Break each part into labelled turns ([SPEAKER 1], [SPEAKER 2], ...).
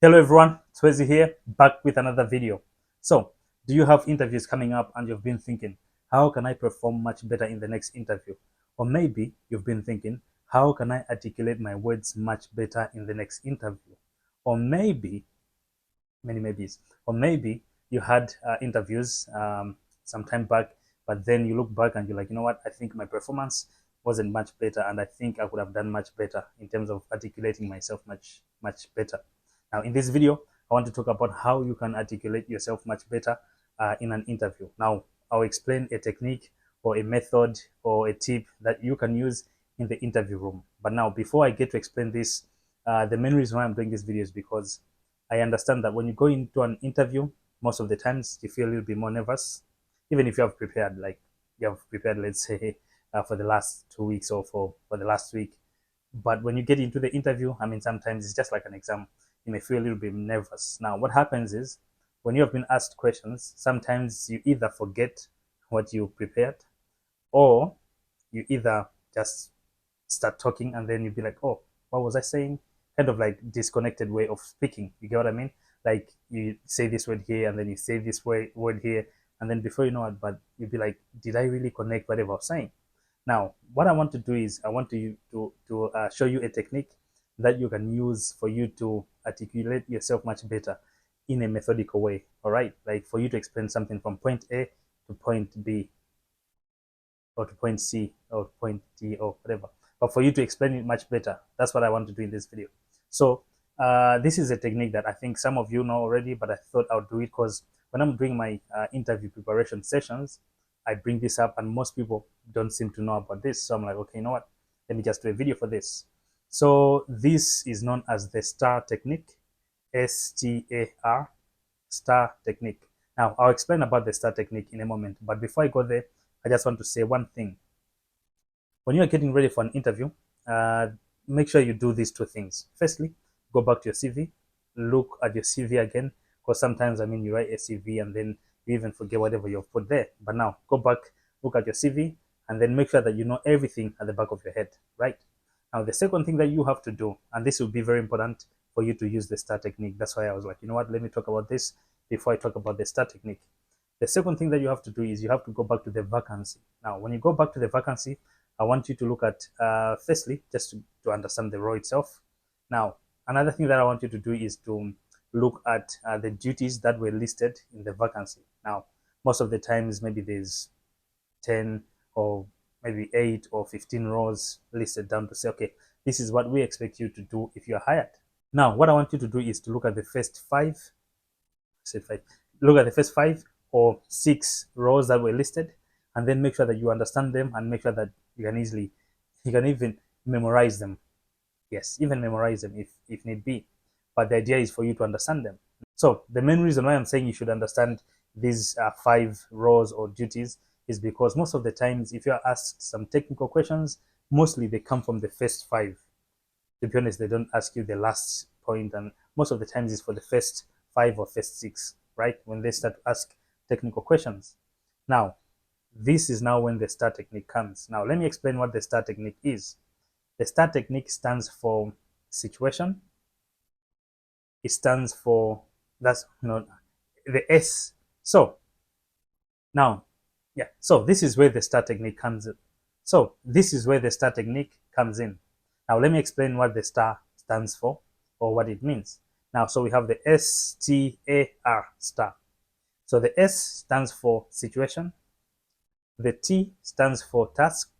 [SPEAKER 1] Hello everyone, Swezi here, back with another video. So, do you have interviews coming up and you've been thinking, how can I perform much better in the next interview? Or maybe you've been thinking, how can I articulate my words much better in the next interview? Or maybe, many maybes, or maybe you had interviews some time back, but then you look back and you're like, you know what, I think my performance wasn't much better and I think I could have done much better in terms of articulating myself much better. Now, in this video, I want to talk about how you can articulate yourself much better in an interview. Now, I'll explain a technique or a method or a tip that you can use in the interview room. But now, before I get to explain this, the main reason why I'm doing this video is because I understand that when you go into an interview, most of the times you feel a little bit more nervous, even if you have prepared, like you have prepared, let's say, for the last 2 weeks or for the last week. But when you get into the interview, I mean, sometimes it's just like an exam. You may feel a little bit nervous. Now, what happens is when you have been asked questions, sometimes you either forget what you prepared or you either just start talking and then you'd be like, oh, what was I saying? Kind of like disconnected way of speaking. You get what I mean? Like you say this word here and then you say this word here, and then before you know it, but you'd be like, did I really connect whatever I was saying? Now, what I want to do is I want to show you a technique that you can use for you to articulate yourself much better in a methodical way. All right, like for you to explain something from point A to point B or to point C or point D or whatever, but for you to explain it much better. That's what I want to do in this video. So this is a technique that I think some of you know already, but I thought I would do it because when I'm doing my interview preparation sessions, I bring this up and most people don't seem to know about this. So I'm like, okay, you know what? Let me just do a video for this. So this is known as the STAR technique, STAR, STAR technique. Now, I'll explain about the STAR technique in a moment, but before I go there, I just want to say one thing. When you're getting ready for an interview, uh, make sure you do these two things. Firstly, go back to your CV, look at your CV again, because sometimes, I mean, you write a CV and then you even forget whatever you've put there. But now, go back, look at your CV, and then make sure that you know everything at the back of your head, right? Now, the second thing that you have to do, and this will be very important for you to use the STAR technique. That's why I was like, you know what, let me talk about this before I talk about the STAR technique. The second thing that you have to do is you have to go back to the vacancy. Now, when you go back to the vacancy, I want you to look at, firstly, just to understand the role itself. Now, another thing that I want you to do is to look at the duties that were listed in the vacancy. Now, most of the times, maybe there's 10 or maybe 8 or 15 roles listed down to say, okay, this is what we expect you to do if you're hired. Now, what I want you to do is to look at the first five, look at the first 5 or 6 rows that were listed, and then make sure that you understand them and make sure that you can even memorize them. Yes, even memorize them if need be. But the idea is for you to understand them. So the main reason why I'm saying you should understand these 5 rows or duties is because most of the times, if you are asked some technical questions, mostly they come from the first 5. To be honest, they don't ask you the last point, and most of the times it's for the first 5 or first 6, right? When they start to ask technical questions. Now, this is now when the STAR technique comes. Now, let me explain what the STAR technique is. The STAR technique stands for situation. It stands for, that's, the S. So, now, yeah, so this is where the STAR technique comes in. So, this is where the STAR technique comes in. Now, let me explain what the STAR stands for or what it means. Now, so we have the STAR, STAR. So the S stands for situation, the T stands for task,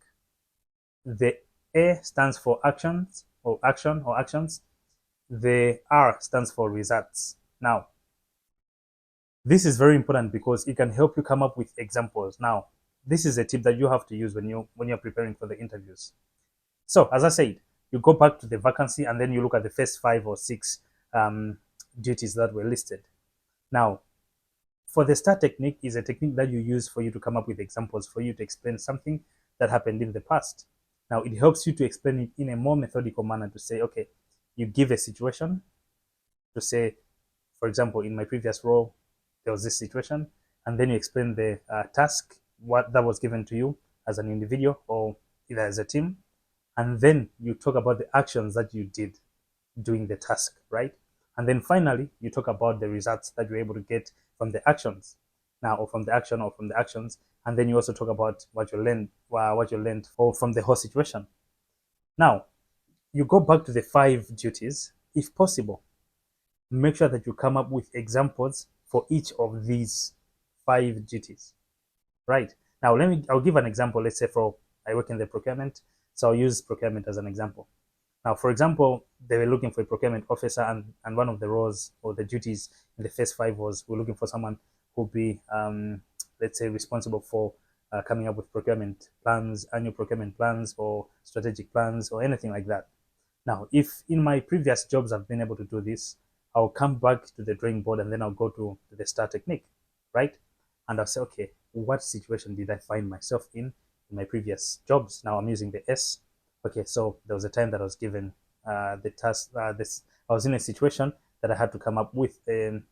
[SPEAKER 1] the A stands for actions or actions, the R stands for results. Now, this is very important because it can help you come up with examples. Now, this is a tip that you have to use when you're preparing for the interviews. So, as I said, you go back to the vacancy and then you look at the first 5 or 6 duties that were listed. Now, for the STAR technique is a technique that you use for you to come up with examples, for you to explain something that happened in the past. Now, it helps you to explain it in a more methodical manner to say, okay, you give a situation to say, for example, in my previous role, there was this situation, and then you explain the task, what that was given to you as an individual or either as a team, and then you talk about the actions that you did doing the task, right? And then finally, you talk about the results that you're able to get from the actions now, or from the action, or from the actions. And then you also talk about what you learned, or from the whole situation. Now, you go back to the 5 duties. If possible, make sure that you come up with examples for each of these 5 duties, right? Now, I'll give an example. Let's say I work in the procurement, so I'll use procurement as an example. Now, for example, they were looking for a procurement officer, and one of the roles or the duties in the first 5 was we're looking for someone who'll be, let's say, responsible for coming up with procurement plans, annual procurement plans, or strategic plans, or anything like that. Now, if in my previous jobs I've been able to do this, I'll come back to the drawing board and then I'll go to the STAR technique, right? And I'll say, okay, what situation did I find myself in my previous jobs? Now I'm using the S. Okay, so there was a time that I was given the task. I was in a situation that I had to come up with the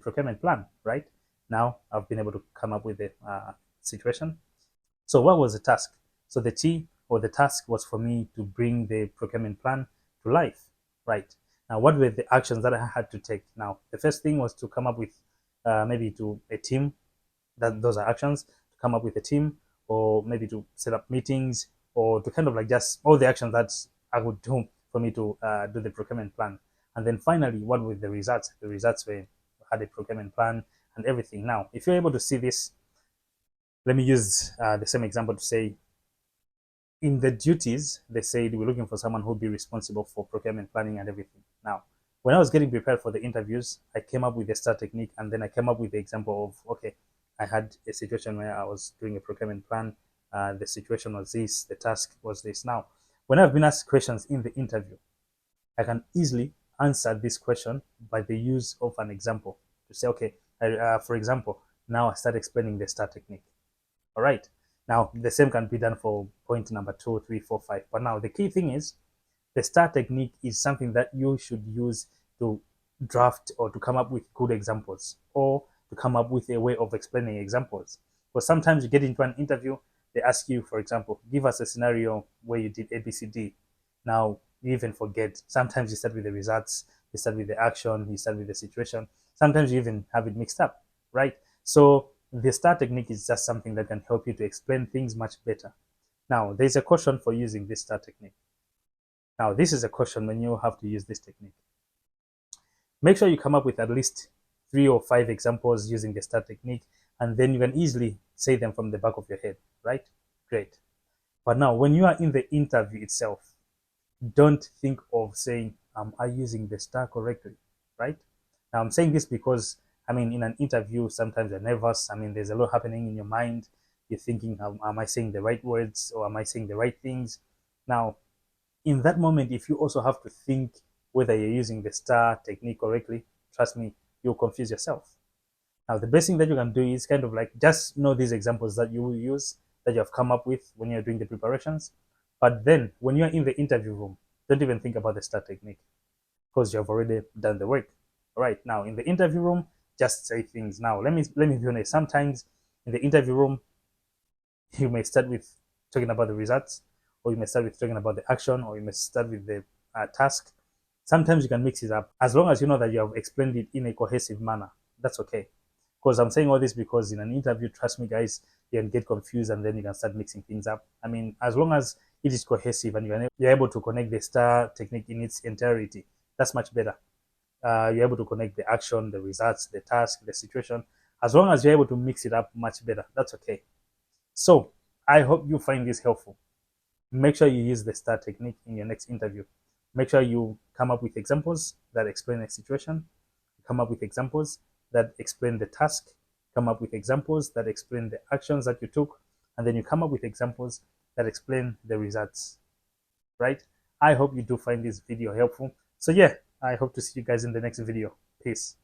[SPEAKER 1] procurement plan, right? Now I've been able to come up with the situation. So what was the task? So the T, or the task, was for me to bring the procurement plan to life, right? Now, what were the actions that I had to take? Now, the first thing was to come up with maybe to a team. Those are actions. To come up with a team, or maybe to set up meetings, or to kind of like just all the actions that I would do for me to do the procurement plan. And then finally, what were the results? The results were had a procurement plan and everything. Now, if you're able to see this, let me use the same example to say, in the duties, they said we're looking for someone who'll be responsible for procurement planning and everything. Now, when I was getting prepared for the interviews, I came up with the STAR technique, and then I came up with the example of, okay, I had a situation where I was doing a procurement plan. The situation was this, the task was this. Now, when I've been asked questions in the interview, I can easily answer this question by the use of an example to say, okay, for example, now I start explaining the STAR technique. All right. Now, the same can be done for point number 2, 3, 4, 5. But now the key thing is the STAR technique is something that you should use to draft or to come up with good examples, or to come up with a way of explaining examples. Because sometimes you get into an interview, they ask you, for example, give us a scenario where you did ABCD. Now, you even forget. Sometimes you start with the results, you start with the action, you start with the situation. Sometimes you even have it mixed up, right? So the STAR technique is just something that can help you to explain things much better. Now, there's a caution for using this STAR technique. Now, this is a caution when you have to use this technique. Make sure you come up with at least 3 or 5 examples using the STAR technique, and then you can easily say them from the back of your head, right? Great. But now, when you are in the interview itself, don't think of saying, am I using the STAR correctly, right? Now, I'm saying this because, I mean, in an interview, sometimes you're nervous. I mean, there's a lot happening in your mind. You're thinking, am I saying the right words, or am I saying the right things? Now, in that moment, if you also have to think whether you're using the STAR technique correctly, trust me, you'll confuse yourself. Now, the best thing that you can do is kind of like just know these examples that you will use, that you have come up with when you're doing the preparations. But then when you're in the interview room, don't even think about the STAR technique, because you have already done the work. All right, now in the interview room, just say things. Now, let me be honest. Sometimes in the interview room, you may start with talking about the results, or you may start with talking about the action, or you may start with the task. Sometimes you can mix it up, as long as you know that you have explained it in a cohesive manner. That's okay. Because I'm saying all this because in an interview, trust me, guys, you can get confused and then you can start mixing things up. I mean, as long as it is cohesive and you're able to connect the STAR technique in its entirety, that's much better. You're able to connect the action, the results, the task, the situation. As long as you're able to mix it up much better, that's okay. So I hope you find this helpful. Make sure you use the STAR technique in your next interview. Make sure you come up with examples that explain the situation, come up with examples that explain the task, come up with examples that explain the actions that you took, and then you come up with examples that explain the results, right? I hope you do find this video helpful. So yeah, I hope to see you guys in the next video. Peace.